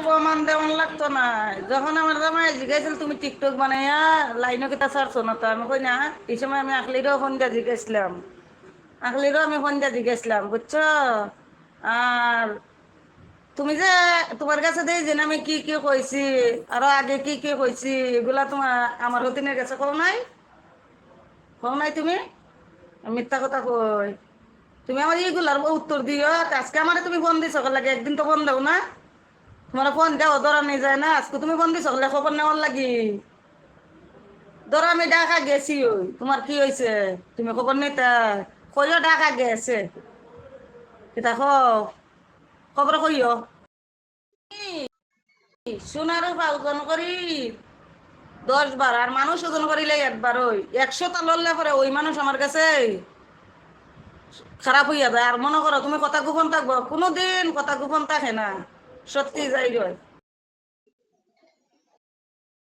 প্রমাণ দেওয়ান লাগতো না। যখন আমার জামাই জিজ্ঞাসা তুমি টিকটক বানাইয়া লাইনে কিতা ছাড়ছো না, তো আমি কই না। এই সময় আমি আকলিরও সন্ধ্যা জিজ্ঞাসলাম, আকলিরও আমি সন্ধ্যা জিজ্ঞাসলাম, বুঝছো। আর তুমি যে তোমার কাছে দেই যে আমি কি কি কইছি, আরো আগে কি কি কইছি, এগুলা তোমার আমার হতিনের কাছে কও নাই, কও নাই তুমি। মিথ্যা কথা কই। তুমি আমার এইগুলার উত্তর দিও। আজকে আমার তুমি ফোন দিছ লাগে, একদিন তো ফোন দাও না। তোমার ফোন দেওয়া ধরা নিয়ে যায় না, আজকে তুমি ফোন দিছ খবর নেওয়ার লাগি। ধরো আমি ঢাকা গেছি, ওই তোমার কি হয়েছে, তুমি খবর নিতে কইও ঢাকা গেছে, কিতা খবর কইও। সোনারও পালন করি 10 বার, আর মানুষ ওজন করিলে একবার, ওই 100টা লড়লে পরে ওই মানুষ আমার কাছে খারাপ হইয়া যায়। আর মনে করো তুমি কথা গোপন থাকবো, কোনোদিন কথা গোপন থাকে না, সত্যি যাই রয়।